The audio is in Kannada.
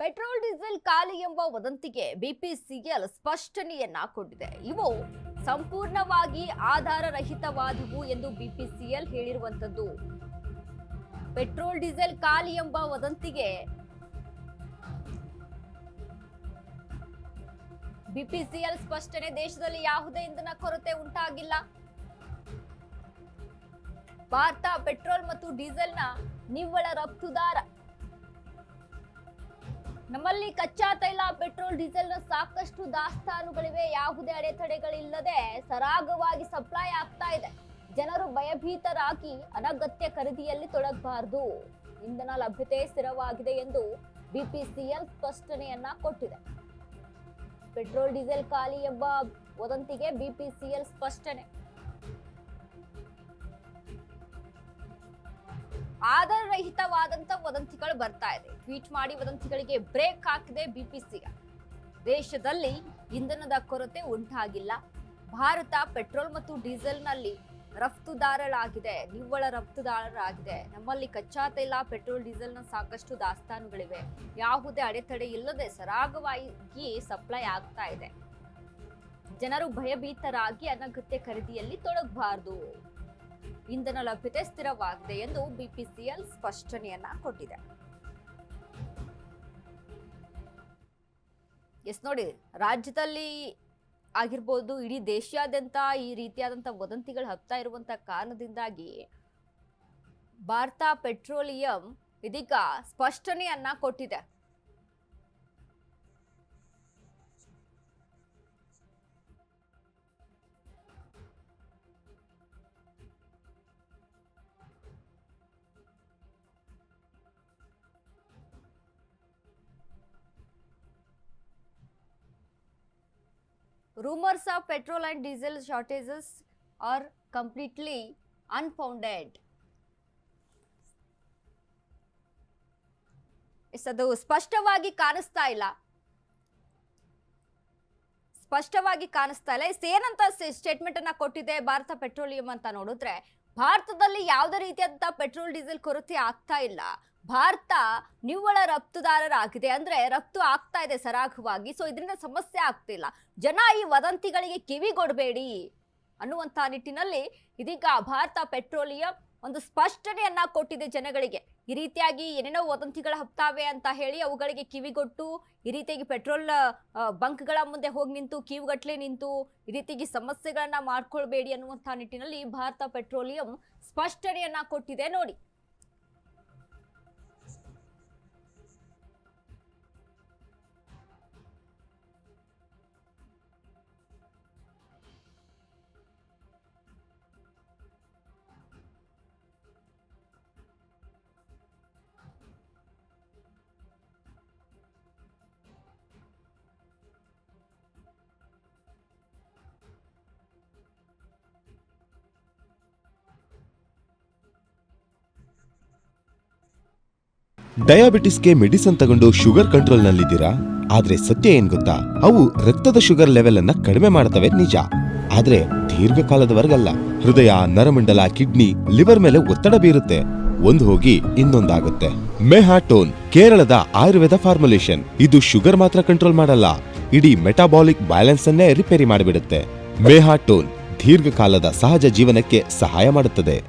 ಪೆಟ್ರೋಲ್ ಡೀಸೆಲ್ ಖಾಲಿ ಎಂಬ ವದಂತಿಗೆ ಬಿಪಿಸಿಎಲ್ ಸ್ಪಷ್ಟನೆಯನ್ನ ಕೊಟ್ಟಿದೆ. ಇವು ಸಂಪೂರ್ಣವಾಗಿ ಆಧಾರರಹಿತವಾದವು ಎಂದು ಬಿಪಿಸಿಎಲ್ ಹೇಳಿರುವಂತದ್ದು. ಪೆಟ್ರೋಲ್ ಡೀಸೆಲ್ ಖಾಲಿ ಎಂಬ ವದಂತಿಗೆ ಬಿಪಿಸಿಎಲ್ ಸ್ಪಷ್ಟನೆ. ದೇಶದಲ್ಲಿ ಯಾವುದೇ ಇಂಧನ ಕೊರತೆ ಉಂಟಾಗಿಲ್ಲ. ಭಾರತ ಪೆಟ್ರೋಲ್ ಮತ್ತು ಡೀಸೆಲ್ನ ನಿವ್ವಳ ರಫ್ತುದಾರ. ನಮ್ಮಲ್ಲಿ ಕಚ್ಚಾ ತೈಲ, ಪೆಟ್ರೋಲ್, ಡೀಸೆಲ್ನ ಸಾಕಷ್ಟು ದಾಸ್ತಾನುಗಳಿವೆ. ಯಾವುದೇ ಅಡೆತಡೆಗಳಿಲ್ಲದೆ ಸರಾಗವಾಗಿ ಸಪ್ಲೈ ಆಗ್ತಾ ಇದೆ. ಜನರು ಭಯಭೀತರಾಗಿ ಅನಗತ್ಯ ಖರೀದಿಯಲ್ಲಿ ತೊಡಗಬಾರದು. ಇಂಧನ ಲಭ್ಯತೆ ಸ್ಥಿರವಾಗಿದೆ ಎಂದು ಬಿಪಿಸಿಎಲ್ ಸ್ಪಷ್ಟನೆಯನ್ನ ಕೊಟ್ಟಿದೆ. ಪೆಟ್ರೋಲ್ ಡೀಸೆಲ್ ಖಾಲಿ ಎಂಬ ವದಂತಿಗೆ ಬಿಪಿಸಿಎಲ್ ಸ್ಪಷ್ಟನೆ. ಆಧಾರರಹಿತವಾದಂತ ವದಂತಿಗಳು ಬರ್ತಾ ಇದೆ. ಟ್ವೀಟ್ ಮಾಡಿ ವದಂತಿಗಳಿಗೆ ಬ್ರೇಕ್ ಹಾಕಿದೆ ಬಿಪಿಸಿಎಲ್. ದೇಶದಲ್ಲಿ ಇಂಧನದ ಕೊರತೆ ಉಂಟಾಗಿಲ್ಲ. ಭಾರತ ಪೆಟ್ರೋಲ್ ಮತ್ತು ಡೀಸೆಲ್ನಲ್ಲಿ ರಫ್ತುದಾರರಾಗಿದೆ, ನಿವ್ವಳ ರಫ್ತುದಾರರಾಗಿದೆ. ನಮ್ಮಲ್ಲಿ ಕಚ್ಚಾ ತೈಲ, ಪೆಟ್ರೋಲ್, ಡೀಸೆಲ್ನ ಸಾಕಷ್ಟು ದಾಸ್ತಾನುಗಳಿವೆ. ಯಾವುದೇ ಅಡೆತಡೆ ಇಲ್ಲದೆ ಸರಾಗವಾಗಿ ಸಪ್ಲೈ ಆಗ್ತಾ ಇದೆ. ಜನರು ಭಯಭೀತರಾಗಿ ಅನಗತ್ಯ ಖರೀದಿಯಲ್ಲಿ ತೊಡಗಬಾರದು. ಇಂಧನ ಲಭ್ಯತೆ ಸ್ಥಿರವಾಗಿದೆ ಎಂದು ಬಿಪಿಸಿಎಲ್ ಸ್ಪಷ್ಟನೆಯನ್ನ ಕೊಟ್ಟಿದೆ. ನೋಡಿ, ರಾಜ್ಯದಲ್ಲಿ ಆಗಿರ್ಬೋದು, ಇಡೀ ದೇಶಾದ್ಯಂತ ಈ ರೀತಿಯಾದಂಥ ವದಂತಿಗಳು ಹಬ್ತಾ ಇರುವಂತ ಕಾರಣದಿಂದಾಗಿ ಭಾರತ ಪೆಟ್ರೋಲಿಯಂ ಇದೀಗ ಸ್ಪಷ್ಟನೆಯನ್ನ ಕೊಟ್ಟಿದೆ. Rumors of petrol and diesel shortages are completely unfounded. ಅದು ಸ್ಪಷ್ಟವಾಗಿ ಕಾಣಿಸ್ತಾ ಇಲ್ಲ. ಏನಂತ ಸ್ಟೇಟ್ಮೆಂಟ್ ಅನ್ನ ಕೊಟ್ಟಿದೆ ಭಾರತ ಪೆಟ್ರೋಲಿಯಂ ಅಂತ ನೋಡಿದ್ರೆ, ಭಾರತದಲ್ಲಿ ಯಾವುದೇ ರೀತಿಯಾದಂತಹ ಪೆಟ್ರೋಲ್ ಡೀಸೆಲ್ ಕೊರತೆ ಆಗ್ತಾ ಇಲ್ಲ. ಭಾರತ ನಿವ್ವಳ ರಫ್ತುದಾರರಾಗಿದೆ, ಅಂದ್ರೆ ರಫ್ತು ಆಗ್ತಾ ಇದೆ ಸರಾಗವಾಗಿ. ಸೊ ಇದರಿಂದ ಸಮಸ್ಯೆ ಆಗ್ತಿಲ್ಲ. ಜನ ಈ ವದಂತಿಗಳಿಗೆ ಕಿವಿಗೊಡಬೇಡಿ ಅನ್ನುವಂತ ನಿಟ್ಟಿನಲ್ಲಿ ಇದೀಗ ಭಾರತ ಪೆಟ್ರೋಲಿಯಂ ಒಂದು ಸ್ಪಷ್ಟನೆಯನ್ನ ಕೊಟ್ಟಿದೆ ಜನಗಳಿಗೆ. ಈ ರೀತಿಯಾಗಿ ಏನೇನೋ ವದಂತಿಗಳು ಹಬ್ತಾವೆ ಅಂತ ಹೇಳಿ ಅವುಗಳಿಗೆ ಕಿವಿಗೊಟ್ಟು ಈ ರೀತಿಯಾಗಿ ಪೆಟ್ರೋಲ್ ಬಂಕ್ಗಳ ಮುಂದೆ ಹೋಗಿ ನಿಂತು ಕ್ಯೂಗಟ್ಲೆ ನಿಂತು ಈ ರೀತಿಯಾಗಿ ಸಮಸ್ಯೆಗಳನ್ನ ಮಾಡ್ಕೊಳ್ಬೇಡಿ ಅನ್ನುವಂತ ನಿಟ್ಟಿನಲ್ಲಿ ಭಾರತ ಪೆಟ್ರೋಲಿಯಂ ಸ್ಪಷ್ಟನೆಯನ್ನ ಕೊಟ್ಟಿದೆ. ನೋಡಿ, ಡಯಾಬಿಟಿಸ್ಗೆ ಮೆಡಿಸಿನ್ ತಗೊಂಡು ಶುಗರ್ ಕಂಟ್ರೋಲ್ ನಲ್ಲಿದ್ದೀರಾ? ಆದ್ರೆ ಸತ್ಯ ಏನ್ ಗೊತ್ತಾ? ಅವು ರಕ್ತದ ಶುಗರ್ ಲೆವೆಲ್ ಅನ್ನ ಕಡಿಮೆ ಮಾಡ್ತವೆ ನಿಜ, ಆದ್ರೆ ದೀರ್ಘಕಾಲದವರೆಗಲ್ಲ. ಹೃದಯ, ನರಮಂಡಲ, ಕಿಡ್ನಿ, ಲಿವರ್ ಮೇಲೆ ಒತ್ತಡ ಬೀರುತ್ತೆ. ಒಂದು ಹೋಗಿ ಇನ್ನೊಂದಾಗುತ್ತೆ. ಮೆಹಾಟೋನ್ ಕೇರಳದ ಆಯುರ್ವೇದ ಫಾರ್ಮುಲೇಷನ್. ಇದು ಶುಗರ್ ಮಾತ್ರ ಕಂಟ್ರೋಲ್ ಮಾಡಲ್ಲ, ಇಡೀ ಮೆಟಾಬಾಲಿಕ್ ಬ್ಯಾಲೆನ್ಸ್ ಅನ್ನೇ ರಿಪೇರಿ ಮಾಡಿಬಿಡುತ್ತೆ. ಮೆಹಾಟೋನ್ ದೀರ್ಘಕಾಲದ ಸಹಜ ಜೀವನಕ್ಕೆ ಸಹಾಯ ಮಾಡುತ್ತದೆ.